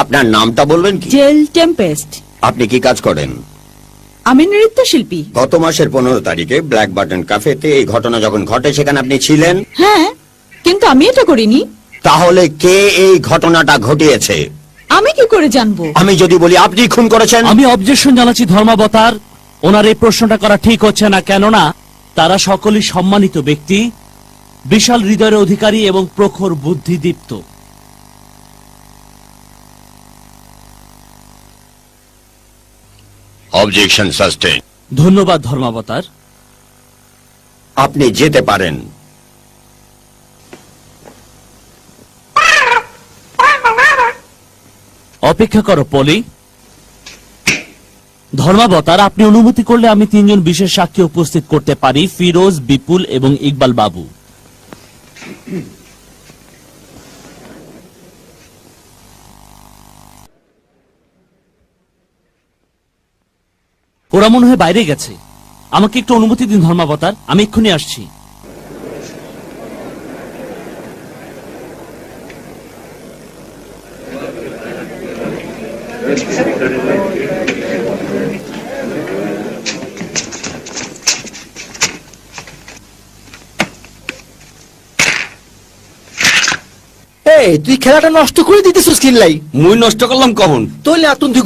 আপনার নামটা বলবেন কি? জেল টেম্পেস্ট। আপনি কি কাজ করেন? আমি নৃত্যশিল্পী। গত মাসের 15 তারিখে ব্ল্যাক বাটন ক্যাফেতে এই ঘটনা যখন ঘটে সেখানে আপনি ছিলেন? হ্যাঁ, কিন্তু আমি এটা করিনি। তাহলে কে এই ঘটনাটা ঘটিয়েছে? আমি কি করে জানবো? আমি যদি বলি আপনি খুন করেছেন? আমি অবজেকশন জানাচ্ছি ধর্মাবতার, ওনার এই প্রশ্নটা করা ঠিক হচ্ছে না। কেননা তারা সকলেই সম্মানিত ব্যক্তি, বিশাল হৃদয়ের অধিকারী এবং প্রখর বুদ্ধিদীপ্ত। Objection sustain. ধন্যবাদ ধর্মাবতার। আপনি যেতে পারেন। অপেক্ষা করো পলি। ধর্মাবতার, আপনি অনুমতি করলে আমি 3 জন বিশেষ সাক্ষী উপস্থিত করতে পারি, ফিরোজ, বিপুল এবং ইকবাল বাবু। ওরা মনে হয় বাইরে গেছে। আমাকে একটু অনুমতি দিন ধর্মাবতার, আমি এক্ষুনি আসছি। তুই খেলাটা নষ্ট করে দিতেছিস কিল্লাই। মুই নষ্ট করলাম কখন? তোলে আতুন তুই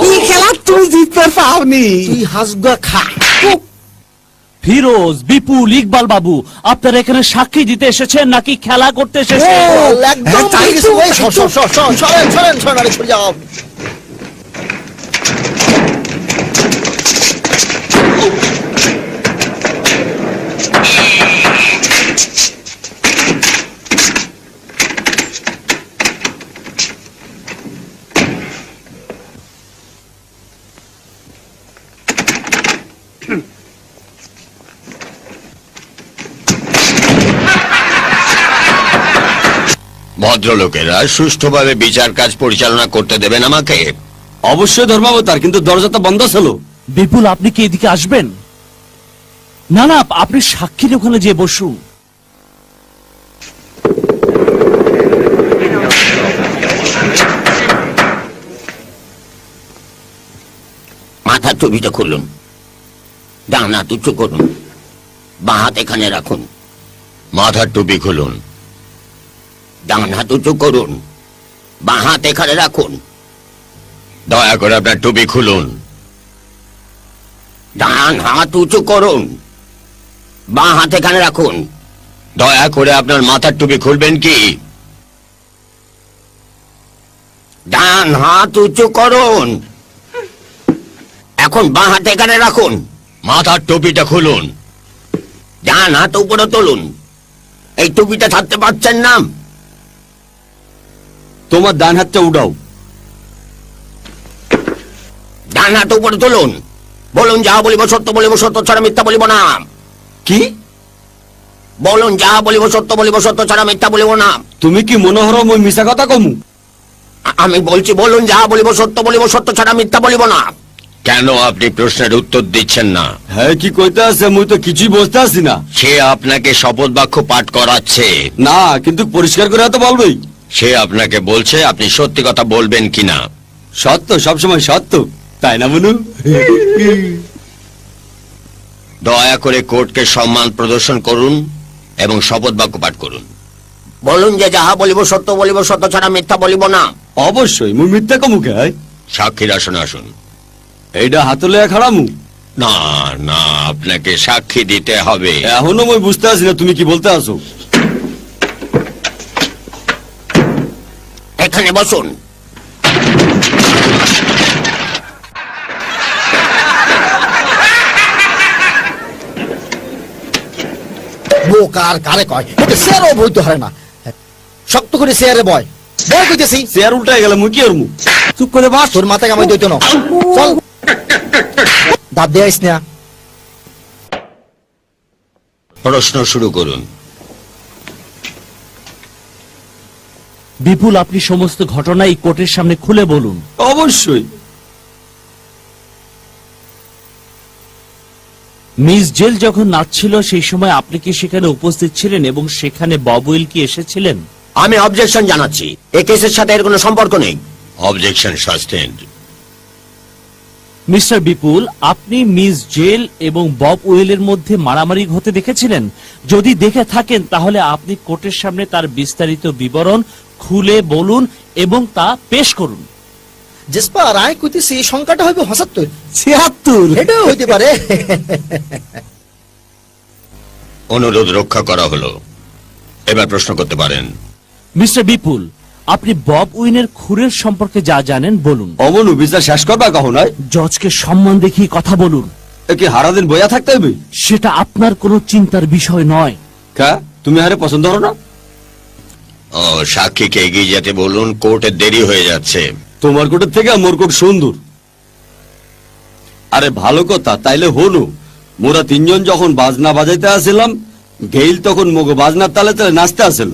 এই খেলা তুই জিততে পাওনি। তুই হাসগা খা। ফিরোজ, বিপুল, ইকবাল বাবু, আপনারা এখানে সাক্ষী দিতে এসেছেন নাকি খেলা করতে এসেছেন? একদম তাই কিছু ওই সরেন আরে সরে যাও। ভদ্রলোকেরা সুষ্ঠুভাবে বিচার কাজ পরিচালনা করতে দেবেন আমাকে? অবশ্যই ধর্মাবতার, কিন্তু দরজাটা বন্ধ ছিল। বিপুল, আপনি কি এদিকে আসবেন? না না, আপনি সাক্ষীর ওখানে যে বসুন। মাথার টুপিটা খুলুন, ডান হাত উঁচু করুন, বাঁ হাত এখানে রাখুন। মাথার টুপি খুলুন, ডান হাত উঁচু করুন, বাঁ হাত এখানে রাখুন। দয়া করে আপনার টুপি খুলুন, ডান হাত উঁচু করুন, বাঁ হাত এখানে রাখুন। দয়া করে আপনার মাথার টুপি খুলবেন কি? ডান হাত উঁচু করুন, এখন বাঁ হাত এখানে রাখুন। মাথার টুপিটা খুলুন, ডান হাত উপরে তুলুন। এই টুপিটা ছাড়তে পারছেন না? তোমার ডান হাতটা উঠাও। ডান হাত উপরে তুলুন। বলুন যাহা বলিব সত্য বলিব, সত্য ছাড়া মিথ্যা বলিব না। কি বলুন যাহা বলিব সত্য বলিব, সত্য ছাড়া মিথ্যা বলিব না। তুমি কি মনে হরো মই মিছা কথা কমু? আমি বলছি বলুন যাহা বলিব সত্য বলিব, সত্য ছাড়া মিথ্যা বলিব না। কেন আপনি প্রশ্নের উত্তর দিচ্ছেন না? হ্যাঁ, কি কইতে আছে? মুই তো কিছুই বুঝতে আছি না। সে আপনাকে শপথ বাক্য পাঠ করাচ্ছে। না, কিন্তু পরিষ্কার করে তো বলবেই। সে আপনাকে বলছে আপনি সত্যি কথা বলবেন কিনা। সত্য সবসময় সত্য, তাই না বলু? দয়া করে কোর্টকে সম্মান প্রদর্শন করুন এবং শপথ বাক্য পাঠ করুন। বলুন যে যাহা বলিব সত্য বলিব, সত্য ছাড়া মিথ্যা বলিব না। অবশ্যই, মুই মিথ্যা কমুকে। সাক্ষীর আসনে আসুন। এইটা হাতলে খাড়ামু? না না, আপনাকে সাক্ষী দিতে হবে। এখনো মই বুঝতে আছি না তুমি কি বলতে আসো। এখানে বসুন। বোকার কারে কয়, এটা শেয়ারও বইতে হয় না। শক্ত করে শেয়ারে বয় বয় কইতেছি। চেয়ার উল্টাই গেলে মুই কি করমু? চুপ করে বস, তোর মাথায় কামাই দইতো না। চল, দাঁত দেয়াইস না। প্রশ্ন শুরু করুন। বিপুল, আপনি সমস্ত ঘটনা এই কোর্টের সামনে খুলে বলুন। অবশ্যই। মিস জেল যখন নাচছিল সেই সময় আপনি কি সেখানে উপস্থিত ছিলেন এবং সেখানে বব উইল কি এসেছিলেন? আমি অবজেকশন জানাচ্ছি, এই কেসের সাথে এর কোনো সম্পর্ক নেই। অবজেকশন সাসটেন্ড। মিস্টার বিপুল, আপনি মিস জেল এবং বব উইলের মধ্যে মারামারি হতে দেখেছিলেন? যদি দেখে থাকেন তাহলে আপনি কোর্টের সামনে তার বিস্তারিত বিবরণ খুলে বলুন এবং তা পেশ করুন। জেসপার আয় কইতেছি সংখ্যাটা হইবে ৭৭। ৭৬। এটাও হইতে পারে। অনুরোধ রক্ষা করা হলো, এবার প্রশ্ন করতে পারেন। মিস্টার বিপুল, আপনি বব উইনের খুরের সম্পর্কে যা জানেন বলুন। অমনু বিচার শেষ করবা কখন হয়? জজকে সম্মান দেখিয়ে কথা বলুন। কি হারাদিন বইয়া থাকতে হবে? সেটা আপনার কোনো চিন্তার বিষয় নয়। কা তুমি হারে পছন্দ করো না? ও, সাক্ষীকে এগিয়ে যেতে বলুন, কোর্টে দেরি হয়ে যাচ্ছে। তোমার কোটের থেকে মোর কোট সুন্দর। আরে ভালো কথা, তাইলে হলো মোরা তিনজন যখন বাজনা বাজাইতে আসিলাম, গেইল তখন মগো বাজনার তালে তালে নাচতে আসিল।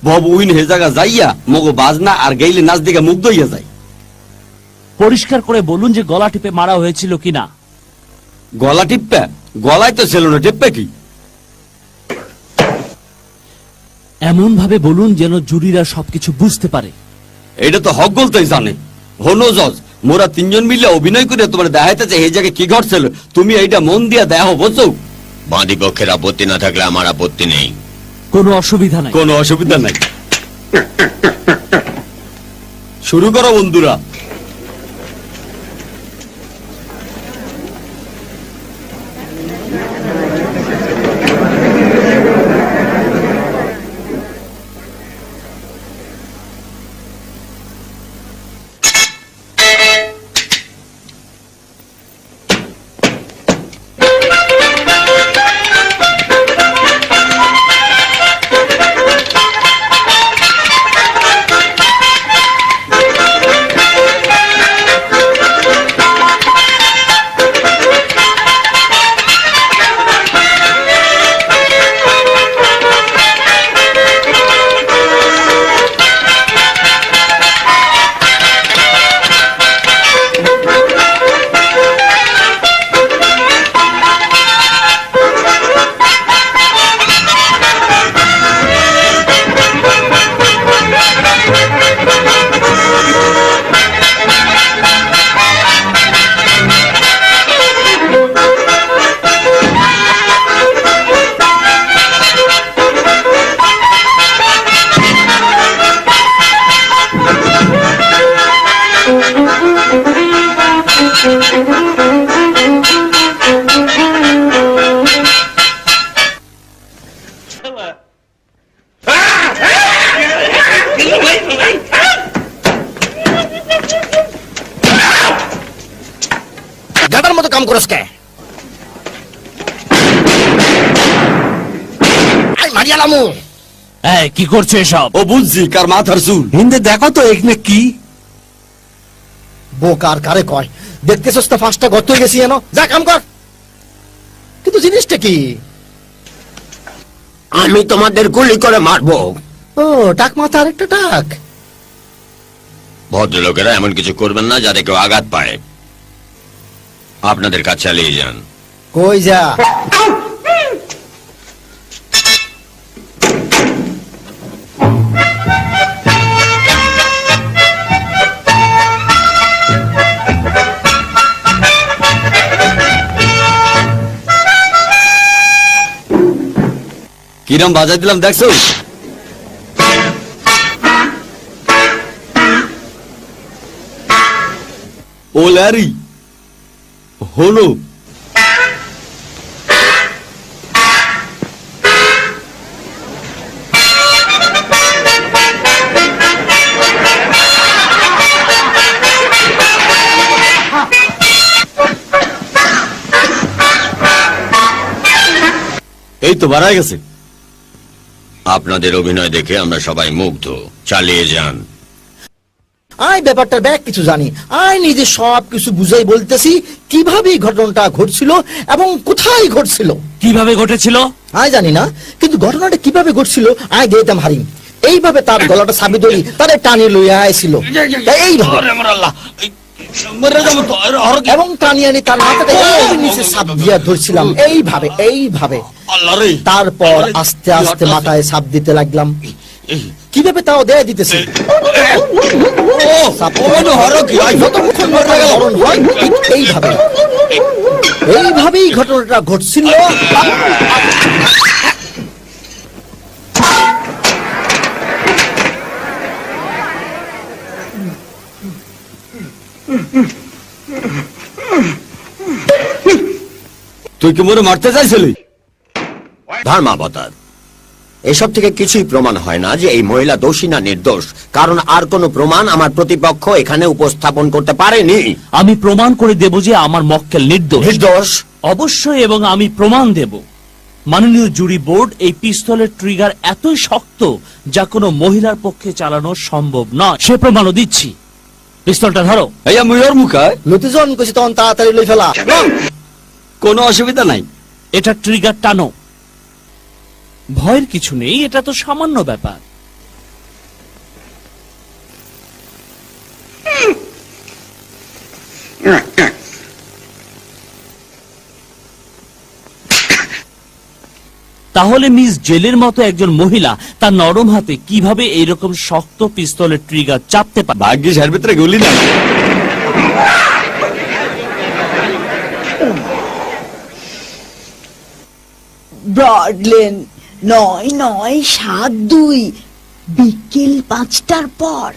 বব উইন হে জায়গা যাইয়া মগো বাজনা আর গেইলে নাচ দিকে মুগ্ধ হইয়া যায়। পরিষ্কার করে বলুন যে গলা টিপে মারা হয়েছিল কিনা। গলা টিপ্পা? গলায় তো ছিল না, টিপ্পা কি? এমন ভাবে বলুন যেন জুরিরা সবকিছু বুঝতে পারে। এটা তো হক বলতেই জানে। হলো জজ, মোরা তিনজন মিলে অভিনয় করে তোমার দেখাইতেছে এই জায়গায় কি ঘটছিল, তুমি এইটা মন দিয়া দেখো, বুঝছো? বাদী পক্ষের আপত্তি না থাকলে আমার আপত্তি নেই। কোনো অসুবিধা নাই। কোনো অসুবিধা নাই। শুরু করো বন্ধুরা। গাদার মতো কাম করস কে? আই মারিয়ালামু। এই কি করছে এসব? ও বুঝছি, কার মাথার চুল। হিন্দে দেখো তো এখানে কি। বোকার কারে কয়? দেখতেছস তো ফাঁসটা গত হয়ে গেছি এনো। যা কাম কর। কিন্তু জিনিসটা কি? আমি তোমাদের গুলি করে মারবো। ও, টাক মাথা আরেকটা টাক। ভদ্রলোকেরা এমন কিছু করবেন না যাতে কেউ আঘাত পায়। আপনাদের কাজ চালিয়ে যান। কই যা? কিরম বাজাই দিলাম দেখছো? ও ল্যারি, হলো এই তো বাড়াই গেছে। আপনাদের অভিনয় দেখে আমরা সবাই মুগ্ধ। চালিয়ে যান। আই ব্যাপারটা ব্যাক কিছু জানি। আই নিজে সব কিছু বুঝাই বলতেছি কিভাবে এই ঘটনাটা ঘটছিল এবং কোথায় ঘটছিল। কিভাবে ঘটেছিল? আই জানি না, কিন্তু ঘটনাটা কিভাবে ঘটছিল আই দিতাম হারিম। এইভাবে তার গলাটা সাবি ধরি তারে টানি লইয়া আইছিল। এইভাবে মরে যাবো তো, আরে হরকে। এবং টানি আনি তার মাথাটা এই নিচে চাপ দিয়া ধরছিলাম, এইভাবে এইভাবে। আল্লাহ রে। তারপর আস্তে আস্তে মাথায় চাপ দিতে লাগলাম। কিভাবে তাও দেয়া দিতেছি, যতক্ষণ না তার মরণ হয়, ঠিক এইভাবে এইভাবেই ঘটনাটা ঘটছিল। তুই কি মোরে মারতে চাইছিলি? ধর্মাবতার, এসব থেকে কিছুই প্রমাণ হয় না যে এই মহিলা দোষী না নির্দোষ, কারণ আর কোনো প্রমাণ আমার প্রতিপক্ষ এখানে উপস্থাপন করতে পারেনি। আমি প্রমাণ করে দেব যে আমার মক্কেল নির্দোষ। নির্দোষ? অবশ্যই, এবং আমি প্রমাণ দেব। মাননীয় জুরি বোর্ড, এই পিস্তলের ট্রিগার এতই শক্ত যা কোনো মহিলার পক্ষে চালানো সম্ভব নয়। সে প্রমাণও দিচ্ছি। পিস্তলটা ধরো। এই আমি ওর মুখায় লতিজন কইছি তখন তাড়াতাড়ি লই ফেলা। কোনো অসুবিধা নাই। এটা ট্রিগার টানো। ভয়ের কিছু নেই, এটা তো সামান্য ব্যাপার। তাহলে মিস জেলের মতো একজন মহিলা তার নরম হাতে কিভাবে এইরকম শক্ত পিস্তলের ট্রিগার চাপতে পারে? ভাগ্যিস এর ভিতরে গুলি না। ব্রডলেন 9972 বিকেল 5টার পর।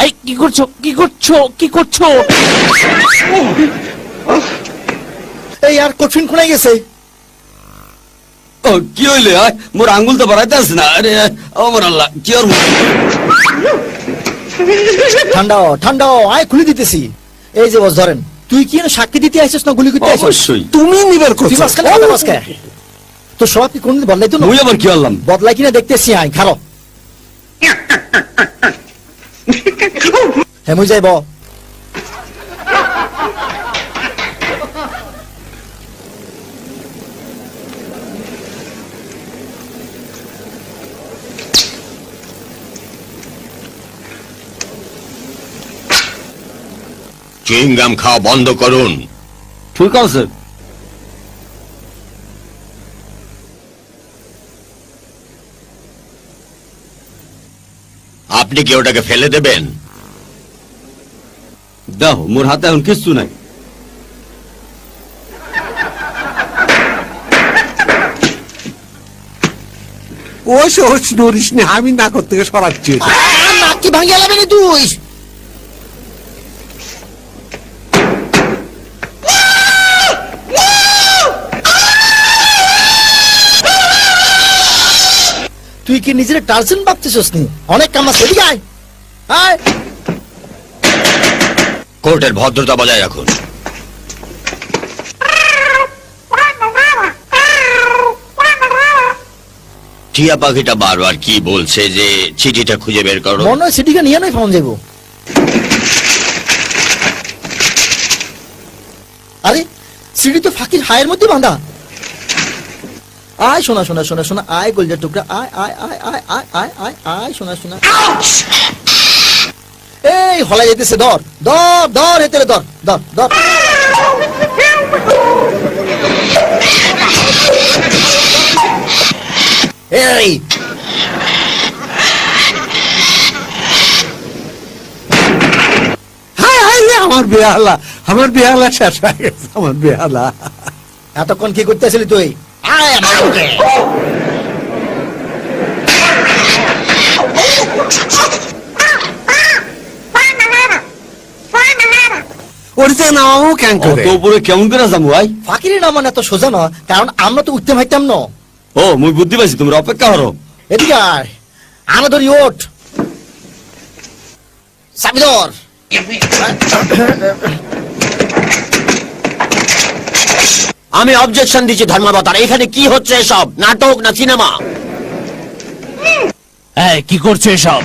এই কি করছো, কি করছো, কি করছো? এই আর কঠিন খুনে গেছে। ও কি হইলে? আয় মোর আঙ্গুল তো বাড়াইতে আছে না। আরে আমার আল্লাহ, কি ওর ঠান্ডাও ঠান্ডাও, আয় খুলে দিতেছি। এই যে বস ধরেন, তুই কি সাক্ষী দিতে আসিস না গুলি করতে আসিস? অবশ্যই। তুমি নিবার করছিস। তুই মাঝখানে কথা বলছ কেন? তো সব কি কোনদিন বদলাইতো না? মুই আবার কি হলাম? বদলাই কিনা দেখতেছি, আয় খারো। হ্যাঁ মুই যাইব। চুইংগাম খাওয়া বন্ধ করুন। ঠিক আছে। আপনি কি ওটাকে ফেলে দেবেন? দেখো মোর হাতে এখন কিচ্ছু নাই। ও সহজ নড়িস না, আমি না করতে সরাচ্ছি। নাক কি ভাঙিয়া যাবে তুই? তুই কি নিজের টার্জেন ভাবতেছিস নি? অনেক কাম আছে, এদিকে আয়। আয়। কোর্টের ভদ্রতা বজায় রাখুন। টিয়া পাখিটা বারবার কি বলছে যে চিঠিটা খুঁজে বের করো? মনে হয় সিটিকে নিয়ে নয় পাওয়া যাবো। আরে সিডি তো ফাঁকির হায়ের মধ্যে বাঁধা। আয় শোনা শোনা শোনা শোনা, আয় গোলজার টুকরা, আয় আয় আয় আয় আয় আয় আয় আয় শোনা শোনা। এই হলা যেতেছে, ধর ধর ধর, হেতে ধর ধর ধর। এই হায় হায় রে, আমার বেহালা শেষ হয়ে গেছে। আমার বেহালা। এতক্ষণ কি করতেছিলি তুই? আয় আমার বুকে। ওর থেকে নামাবো কেন করে? অত উপরে কেমন করে যাবো ভাই? ফাঁকিরে নামান এত সোজা না, কারণ আমরা তো উঠতে পারতাম না। ও মুই বুদ্ধি পাইছি, তোমরা অপেক্ষা করো। এদিকে আয়, আনা ধরি ওঠ। চাবি ধর। আমি অবজেকশন দিচ্ছি ধর্মাবতার, এখানে কি হচ্ছে এসব? নাটক না সিনেমা? এই কি করছো এসব?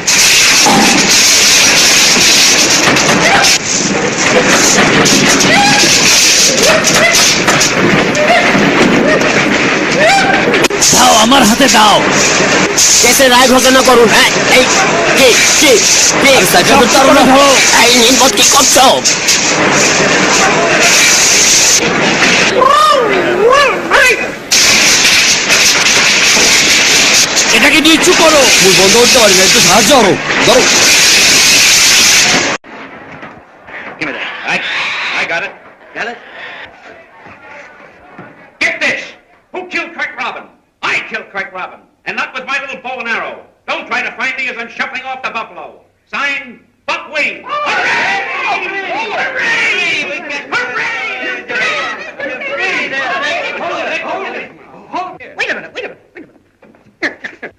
দাও আমার হাতে দাও। কেসে রায় ঘোষণা করুন। হ্যাঁ, এই কি কি কি আরে সাইকেল করতে পারবো না। এই নির্বোধ কি করছো? এটাকে নিচু করো। মুখ বন্ধ করতে পারি না, একটু সাহায্য করো। ধরো। Give me that. I got it. Got it? Get this! Who killed Craig Robin? I killed Craig Robin. And not with my little bow and arrow. Don't try to find me as I'm shuffling off the buffalo. Signed, Buckwing. Hooray! Wait a minute.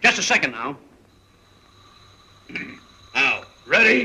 Just a second now. Now, ready?